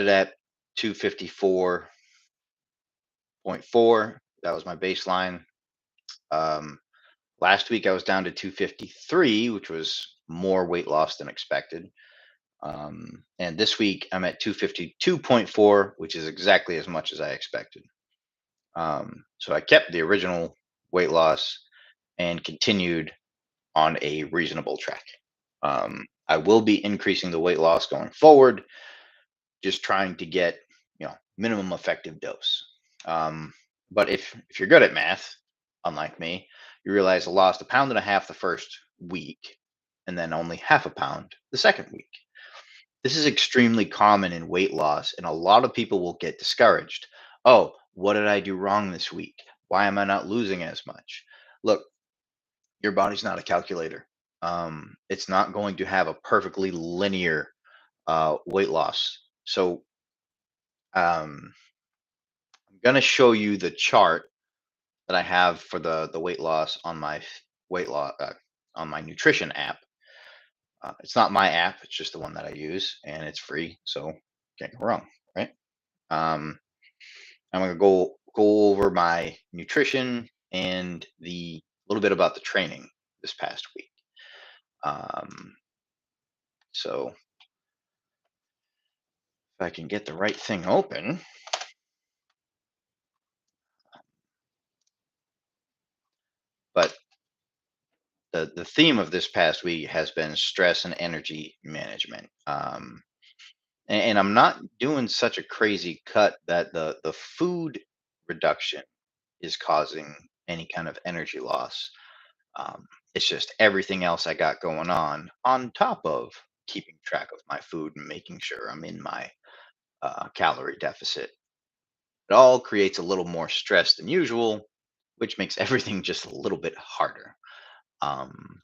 at 254.4. That was my baseline. Um, Last week I was down to 253, which was more weight loss than expected. And this week I'm at 252.4, which is exactly as much as I expected. So I kept the original weight loss and continued on a reasonable track. I will be increasing the weight loss going forward, just trying to get minimum effective dose. Um, but if you're good at math, unlike me, you realize I lost a pound and a half the first week, and then only half a pound the second week. This is extremely common in weight loss, and a lot of people will get discouraged. Oh, what did I do wrong this week? Why am I not losing as much? Look, your body's not a calculator. It's not going to have a perfectly linear weight loss. So I'm going to show you the chart that I have for the weight loss on my weight loss on my nutrition app. It's not my app; it's just the one that I use, and it's free. So can't go wrong, right? Um, I'm going to go over my nutrition and the little bit about the training this past week. Um, so if I can get the right thing open, but the theme of this past week has been stress and energy management. And I'm not doing such a crazy cut that the food reduction is causing any kind of energy loss. It's just everything else I got going on top of keeping track of my food and making sure I'm in my calorie deficit. It all creates a little more stress than usual, which makes everything just a little bit harder. Um,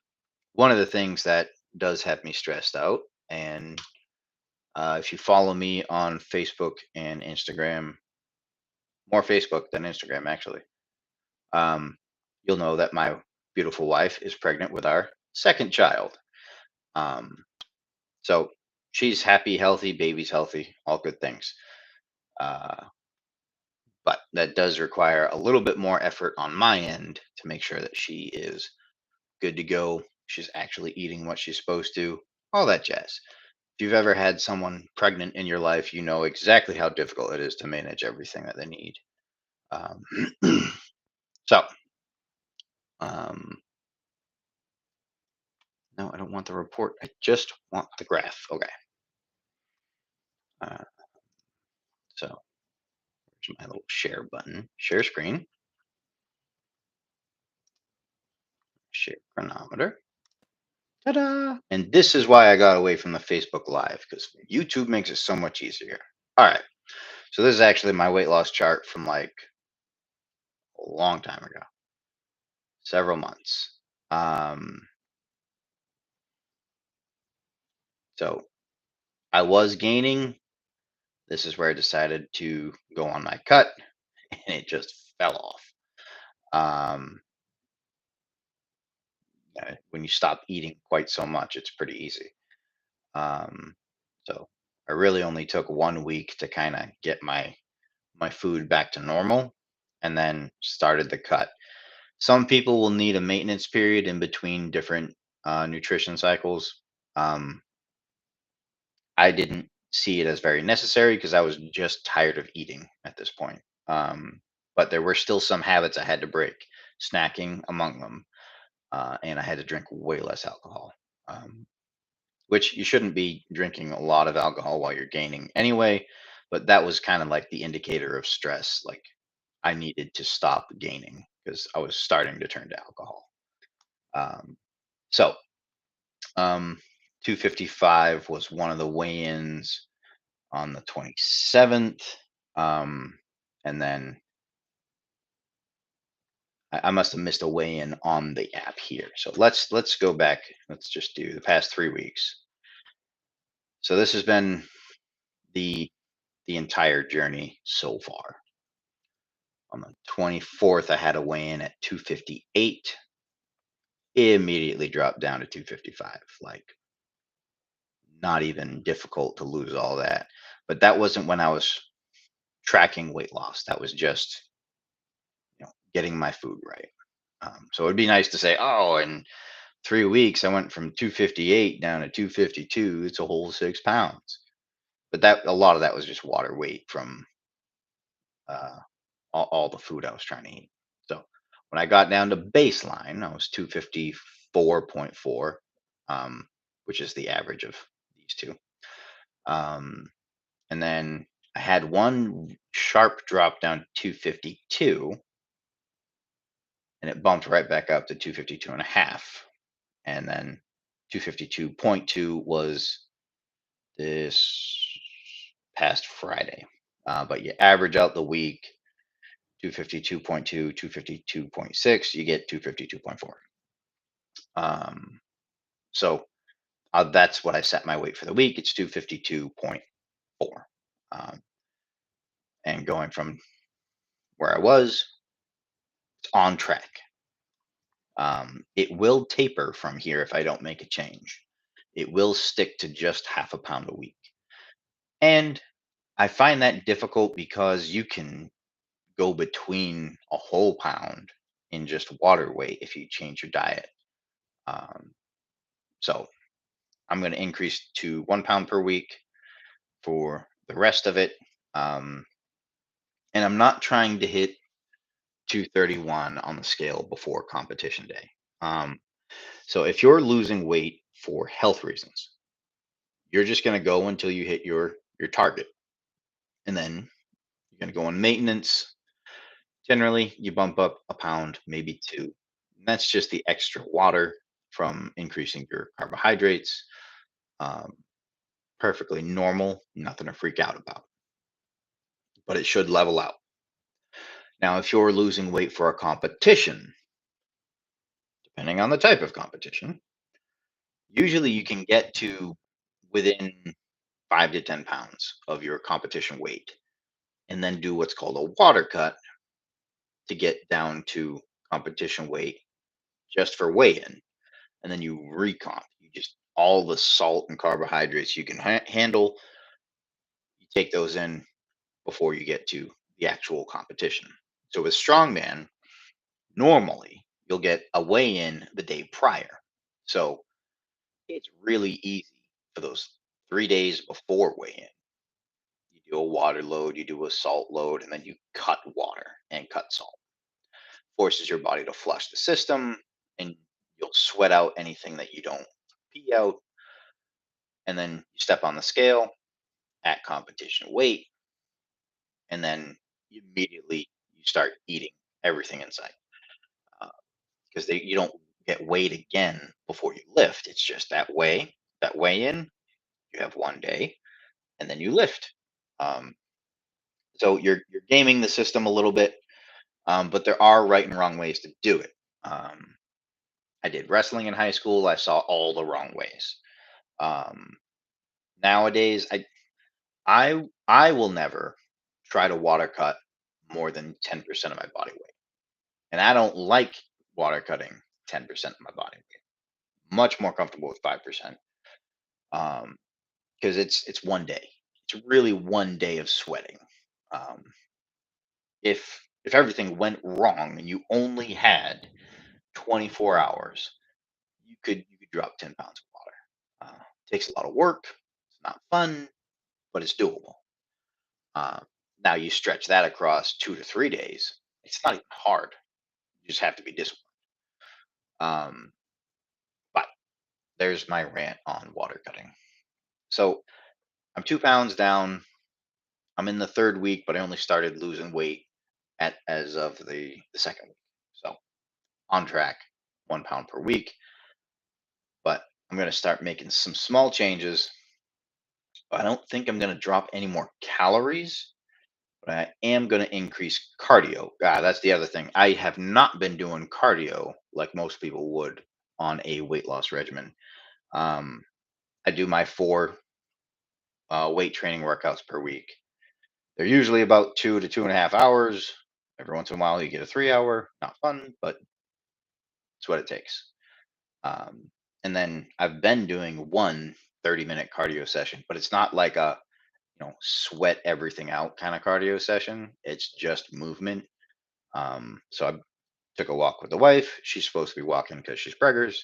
One of the things that does have me stressed out, and if you follow me on Facebook and Instagram, more Facebook than Instagram, actually, um, you'll know that my beautiful wife is pregnant with our second child. Um, so she's happy, healthy, baby's healthy, all good things. Uh, but that does require a little bit more effort on my end to make sure that she is good to go. She's actually eating what she's supposed to, all that jazz. If you've ever had someone pregnant in your life, you know exactly how difficult it is to manage everything that they need. Um, so, um, no, I don't want the report. I just want the graph. Okay. Uh, so, here's my little share button. Share screen, share chronometer. Ta-da! And this is why I got away from the Facebook Live, because YouTube makes it so much easier. All right. So, this is actually my weight loss chart from like a long time ago, several months. Um, so, I was gaining. This is where I decided to go on my cut, and it just fell off. Um, when you stop eating quite so much, it's pretty easy. Um, so I really only took 1 week to kind of get my food back to normal, and then started the cut. Some people will need a maintenance period in between different nutrition cycles. Um, I didn't see it as very necessary because I was just tired of eating at this point. But there were still some habits I had to break, snacking among them, and I had to drink way less alcohol, which you shouldn't be drinking a lot of alcohol while you're gaining anyway. But that was kind of like the indicator of stress. Like I needed to stop gaining because I was starting to turn to alcohol. Um, so, um, 255 was one of the weigh-ins on the 27th. Um, and then I must have missed a weigh-in on the app here. So let's go back. Let's just do the past 3 weeks. So this has been the the entire journey so far. On the 24th, I had a weigh-in at 258. Immediately dropped down to 255. Like not even difficult to lose all that. but that wasn't when I was tracking weight loss. That was just, getting my food right. So it'd be nice to say, oh, in 3 weeks I went from 258 down to 252. It's a whole 6 pounds. But that a lot of that was just water weight from uh, all the food I was trying to eat. So when I got down to baseline, I was 254.4, um, which is the average of these two. Um, and then I had one sharp drop down to 252, and it bumped right back up to 252 and a half. And then 252.2 was this past Friday. But you average out the week, 252.2, 252.6, you get 252.4. So that's what I set my weight for the week. It's 252.4. Um, and going from where I was, it's on track. It will taper from here if I don't make a change. It will stick to just half a pound a week. And I find that difficult because you can go between a whole pound in just water weight if you change your diet. Um, so I'm going to increase to 1 pound per week for the rest of it. Um, and I'm not trying to hit 231 on the scale before competition day. So if you're losing weight for health reasons, you're just going to go until you hit your target, and then you're going to go on maintenance. Generally, you bump up a pound, maybe two. And that's just the extra water from increasing your carbohydrates. Um, Perfectly normal, nothing to freak out about, but it should level out. Now, if you're losing weight for a competition, depending on the type of competition, usually you can get to within 5 to 10 pounds of your competition weight and then do what's called a water cut to get down to competition weight just for weigh in. And then you recomp. You just all the salt and carbohydrates you can handle, you take those in before you get to the actual competition. So with strongman, normally you'll get a weigh in the day prior. So it's really easy for those 3 days before weigh in. You do a water load, you do a salt load, and then you cut water and cut salt. Forces your body to flush the system, and you'll sweat out anything that you don't pee out. And then you step on the scale at competition weight, and then immediately you start eating everything inside, because you don't get weighed again before you lift. It's just that weigh in. You have 1 day, and then you lift. Um, so you're gaming the system a little bit, but there are right and wrong ways to do it. Um, I did wrestling in high school. I saw all the wrong ways. Um, Nowadays, I will never try to water cut more than 10% of my body weight. And I don't like water cutting 10% of my body weight. Much more comfortable with 5%. Um, because it's 1 day. It's really 1 day of sweating. Um, if everything went wrong and you only had 24 hours, you could drop 10 pounds of water. Takes a lot of work. It's not fun, but it's doable. Uh, Now you stretch that across 2 to 3 days. It's not even hard. You just have to be disciplined. Um, but there's my rant on water cutting. So I'm 2 pounds down. I'm in the third week, but I only started losing weight at as of the second week. So on track, 1 pound per week. But I'm going to start making some small changes. I don't think I'm going to drop any more calories, but I am going to increase cardio. That's the other thing. I have not been doing cardio like most people would on a weight loss regimen. Um, I do my four weight training workouts per week. They're usually about 2 to 2.5 hours. Every once in a while, you get a 3 hour. Not fun, but it's what it takes. Um, and then I've been doing one 30-minute cardio session, but it's not like a sweat everything out kind of cardio session. It's just movement. So I took a walk with the wife. She's supposed to be walking because she's preggers.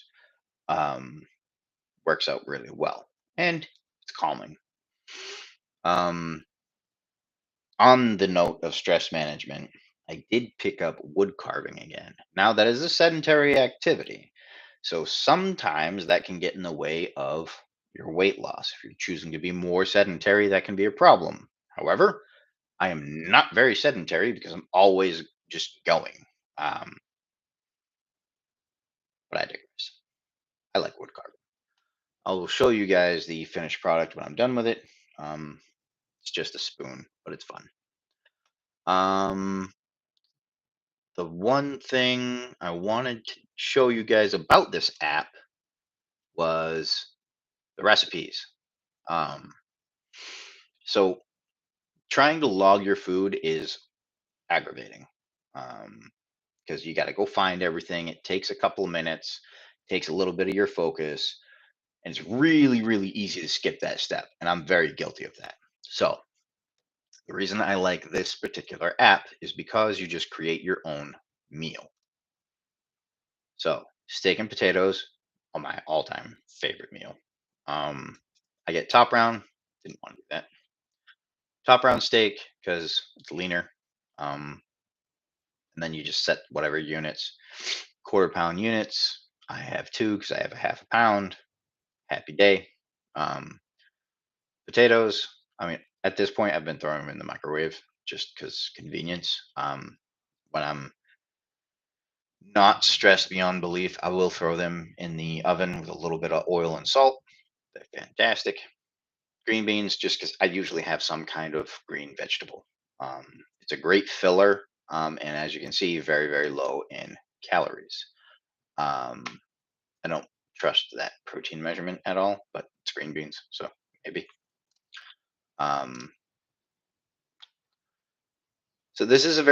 Um, Works out really well, and it's calming. Um, on the note of stress management, I did pick up wood carving again. Now that is a sedentary activity, so sometimes that can get in the way of your weight loss. If you're choosing to be more sedentary, that can be a problem. However, I am not very sedentary because I'm always just going. Um, but I digress. I like wood carving. I will show you guys the finished product when I'm done with it. Um, it's just a spoon, but it's fun. The one thing I wanted to show you guys about this app was the recipes. Um, so trying to log your food is aggravating because you got to go find everything. It takes a couple of minutes, takes a little bit of your focus, and it's really, really easy to skip that step. And I'm very guilty of that. So the reason I like this particular app is because you just create your own meal. So steak and potatoes are my all-time favorite meal. Um, I get top round. Didn't want to do that. Top round steak because it's leaner. Um, and then you just set whatever units. Quarter pound units. I have two because I have a half a pound. Happy day. Um, Potatoes. I mean, at this point, I've been throwing them in the microwave just because convenience. When I'm not stressed beyond belief, I will throw them in the oven with a little bit of oil and salt. They're fantastic. Green beans, just because I usually have some kind of green vegetable. Um, it's a great filler, and as you can see, very, very low in calories. Um, I don't trust that protein measurement at all, but it's green beans, so maybe. Um, so this is a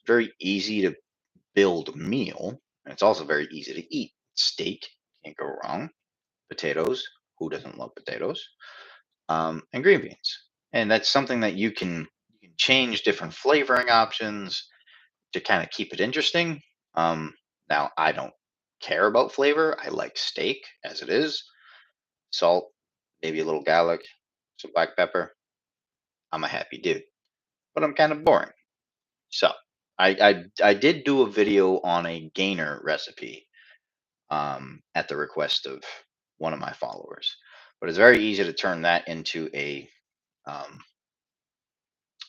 very easy to build meal, and it's also very easy to eat. Steak, can't go wrong. Potatoes, who doesn't love potatoes? And green beans. And that's something that you can change different flavoring options to kind of keep it interesting. Um, Now I don't care about flavor. I like steak as it is. Salt, maybe a little garlic, some black pepper. I'm a happy dude, but I'm kind of boring. So I did do a video on a gainer recipe at the request of one of my followers, but it's very easy to turn that into um,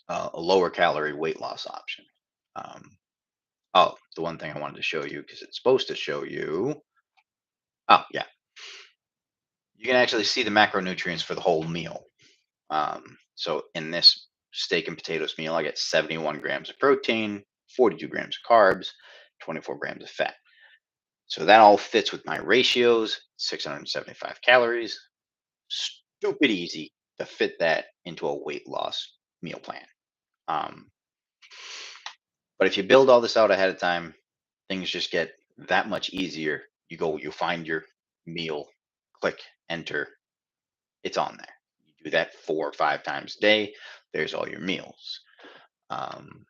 a lower calorie weight loss option. Um, oh, the one thing I wanted to show you because it's supposed to show you. Oh, yeah, you can actually see the macronutrients for the whole meal. So in this steak and potatoes meal, I get 71 grams of protein, 42 grams of carbs, 24 grams of fat. So that all fits with my ratios, 675 calories. Stupid easy to fit that into a weight loss meal plan. Um, but if you build all this out ahead of time, things just get that much easier. You find your meal, click enter, it's on there. You do that 4 or 5 times a day. There's all your meals. Um,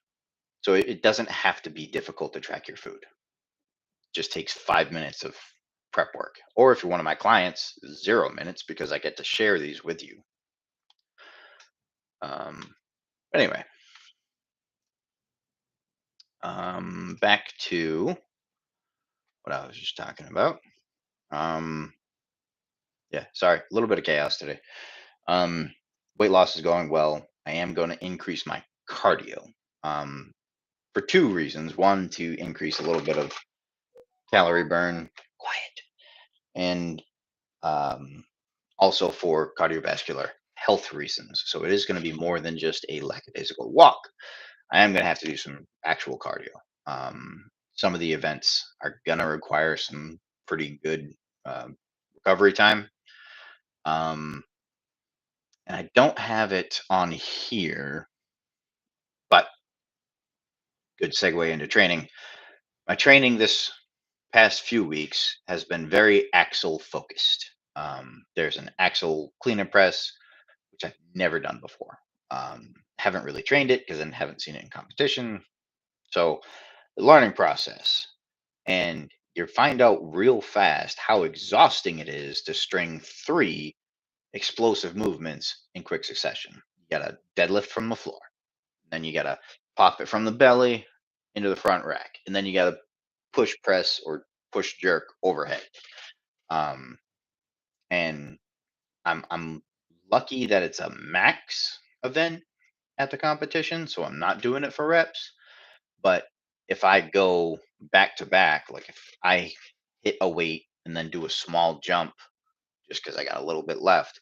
so it doesn't have to be difficult to track your food. It just takes 5 minutes of prep work. Or if you're one of my clients, 0 minutes because I get to share these with you. Um, anyway, back to what I was just talking about. Um, yeah, sorry, a little bit of chaos today. Um, Weight loss is going well. I am going to increase my cardio um, for two reasons. One, to increase a little bit of calorie burn, quiet, and um, also for cardiovascular health reasons. So it is going to be more than just a lackadaisical walk. I am going to have to do some actual cardio. Some of the events are going to require some pretty good recovery time. Um, and I don't have it on here, but good segue into training. My training this past few weeks has been very axle focused. There's an axle clean and press, which I've never done before. Haven't really trained it because I haven't seen it in competition. So the learning process, and you find out real fast how exhausting it is to string three explosive movements in quick succession. You got to deadlift from the floor, then you got to pop it from the belly into the front rack, and then you got to push press or push jerk overhead. Um, and I'm lucky that it's a max event at the competition, so I'm not doing it for reps. But if I go back to back, like if I hit a weight and then do a small jump just because I got a little bit left,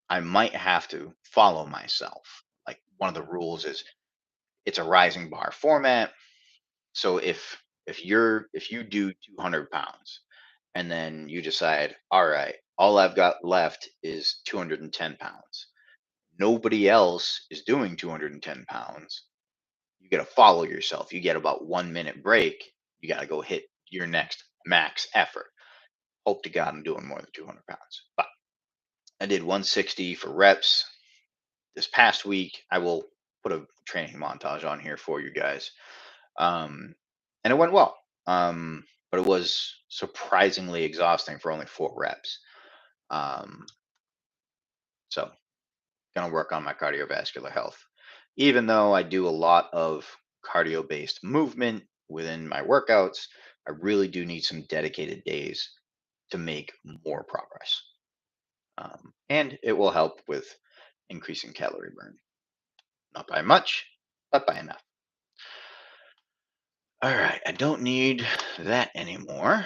I might have to follow myself. Like one of the rules is it's a rising bar format. So if you do 200 pounds and then you decide, all right, all I've got left is 210 pounds. Nobody else is doing 210 pounds. You got to follow yourself. You get about 1 minute break. You got to go hit your next max effort. Hope to God I'm doing more than 200 pounds. But I did 160 for reps this past week. I will put a training montage on here for you guys. And it went well. But it was surprisingly exhausting for only 4 reps. Um, so gonna work on my cardiovascular health. Even though I do a lot of cardio based movement within my workouts, I really do need some dedicated days to make more progress. And it will help with increasing calorie burn. Not by much, but by enough. All right, I don't need that anymore.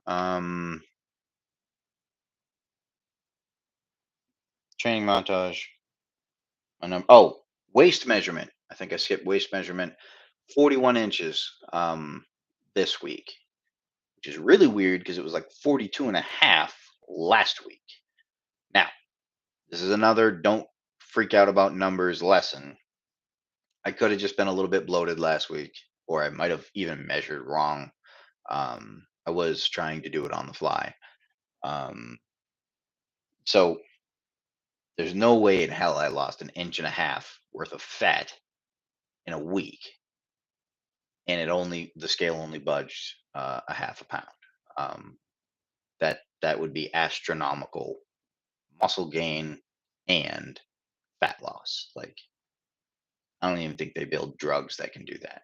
Um, Training montage. Waist measurement. I think I skipped waist measurement. 41 inches this week, which is really weird because it was like 42 and a half last week. Now, this is another don't freak out about numbers lesson. I could have just been a little bit bloated last week, or I might have even measured wrong. I was trying to do it on the fly. Um, so there's no way in hell I lost an inch and a half worth of fat in a week, and the scale only budged a half a pound. Um, that would be astronomical muscle gain and fat loss. Like I don't even think they build drugs that can do that.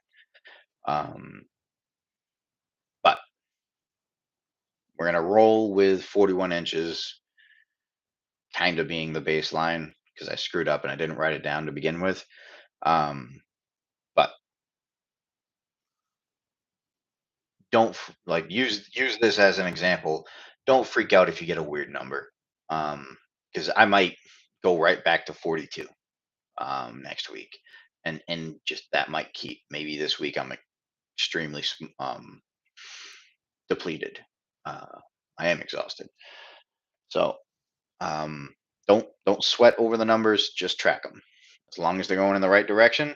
Um, but we're gonna roll with 41 inches, kind of being the baseline because I screwed up and I didn't write it down to begin with. But don't like use this as an example. Don't freak out if you get a weird number, because I might go right back to 42 next week, and just that might keep. Maybe this week I'm extremely depleted. I am exhausted, so um, don't sweat over the numbers. Just track them. As long as they're going in the right direction,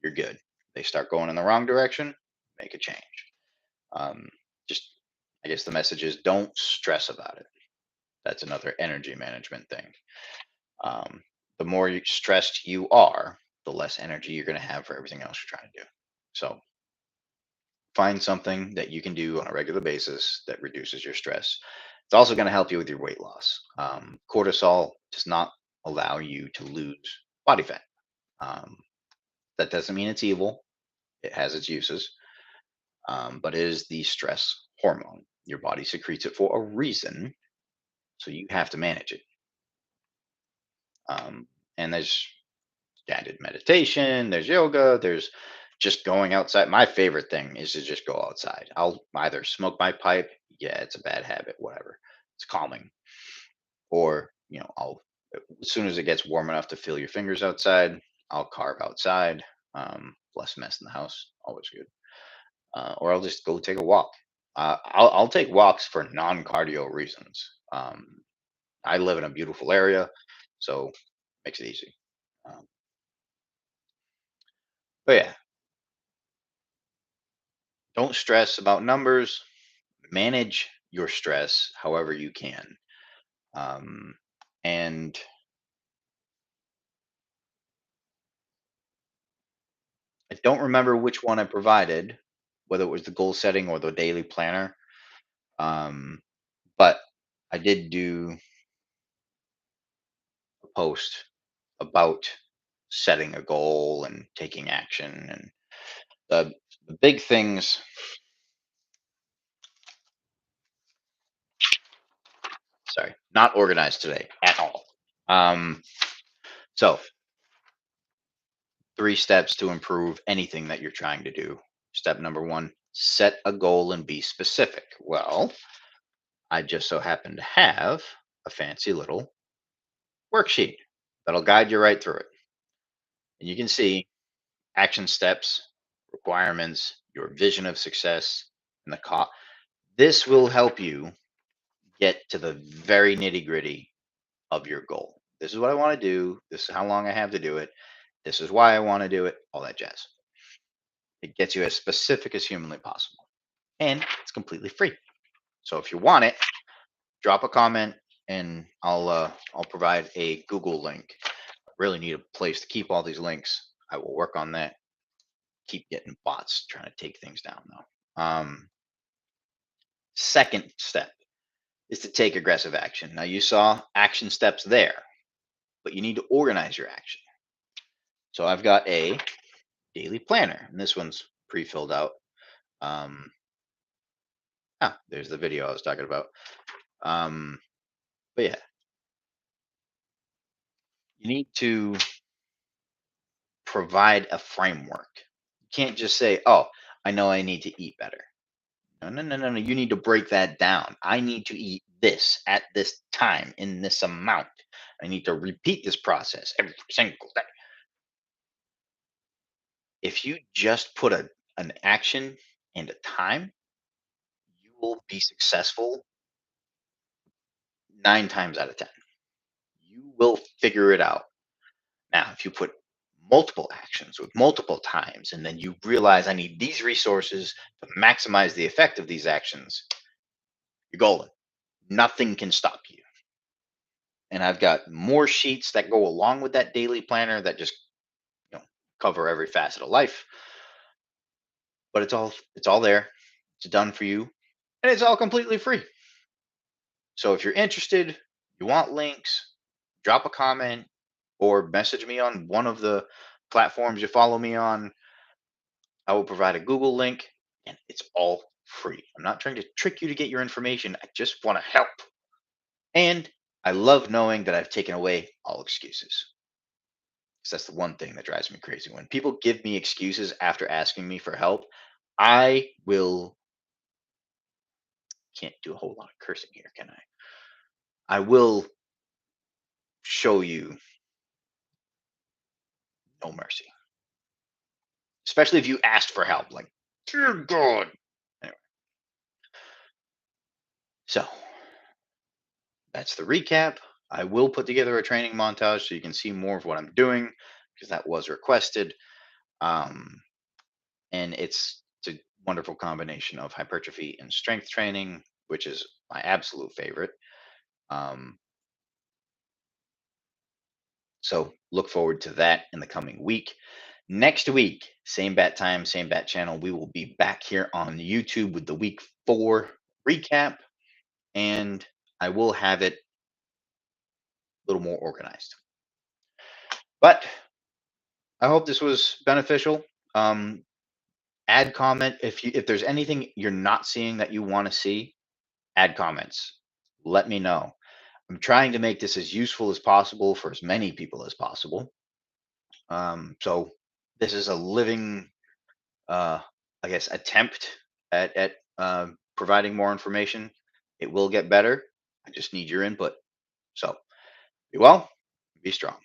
you're good. They start going in the wrong direction, make a change. Um, just I guess the message is don't stress about it. That's another energy management thing. Um, the more stressed you are, the less energy you're going to have for everything else you're trying to do. So find something that you can do on a regular basis that reduces your stress. It's also going to help you with your weight loss. Cortisol does not allow you to lose body fat. Um, that doesn't mean it's evil. It has its uses, but it is the stress hormone. Your body secretes it for a reason, so you have to manage it. And there's guided meditation, there's yoga, there's just going outside. My favorite thing is to just go outside. I'll either smoke my pipe, yeah, it's a bad habit, whatever. It's calming. Or, I'll as soon as it gets warm enough to feel your fingers outside, I'll carve outside. Less mess in the house, always good. Or I'll just go take a walk. I'll take walks for non-cardio reasons. I live in a beautiful area, so makes it easy. Um, but yeah, don't stress about numbers. Manage your stress however you can. Um, and don't remember which one I provided, whether it was the goal setting or the daily planner. Um, but I did do a post about setting a goal and taking action, and the big things. Sorry, not organized today at all. Um, so 3 steps to improve anything that you're trying to do. Step number one: set a goal and be specific. Well, I just so happen to have a fancy little worksheet that'll guide you right through it. And you can see action steps, requirements, your vision of success, and the cost. This will help you get to the very nitty gritty of your goal. This is what I want to do. This is how long I have to do it. This is why I want to do it. All that jazz. It gets you as specific as humanly possible. And it's completely free. So if you want it, drop a comment and I'll provide a Google link. I really need a place to keep all these links. I will work on that. Keep getting bots trying to take things down though. Second step is to take aggressive action. Now you saw action steps there, but you need to organize your action. So I've got a daily planner, and this one's pre-filled out. Um, there's the video I was talking about. But yeah, you need to provide a framework. You can't just say, "Oh, I know I need to eat better." No, no, no, no, no. You need to break that down. I need to eat this at this time in this amount. I need to repeat this process every single day. If you just put an action and a time, you will be successful 9 times out of 10. You will figure it out. Now, if you put multiple actions with multiple times, and then you realize I need these resources to maximize the effect of these actions, you're golden. Nothing can stop you. And I've got more sheets that go along with that daily planner that just you know cover every facet of life. But it's all there. It's done for you, and it's all completely free. So if you're interested, you want links, drop a comment or message me on one of the platforms you follow me on. I will provide a Google link, and it's all free. I'm not trying to trick you to get your information. I just want to help. And I love knowing that I've taken away all excuses. 'Cause that's the one thing that drives me crazy. When people give me excuses after asking me for help, I will can't do a whole lot of cursing here, can I? I will show you no mercy. Especially if you asked for help. Like, dear God. Anyway, so that's the recap. I will put together a training montage so you can see more of what I'm doing because that was requested. Um, and it's a wonderful combination of hypertrophy and strength training, which is my absolute favorite. Um, so look forward to that in the coming week. Next week, same bat time, same bat channel. We will be back here on YouTube with the week 4 recap, and I will have it a little more organized. But I hope this was beneficial. Um, add comment if there's anything you're not seeing that you want to see. Add comments. Let me know. I'm trying to make this as useful as possible for as many people as possible. So this is a living, uh, I guess, attempt at providing more information. It will get better. I just need your input. So be well, be strong.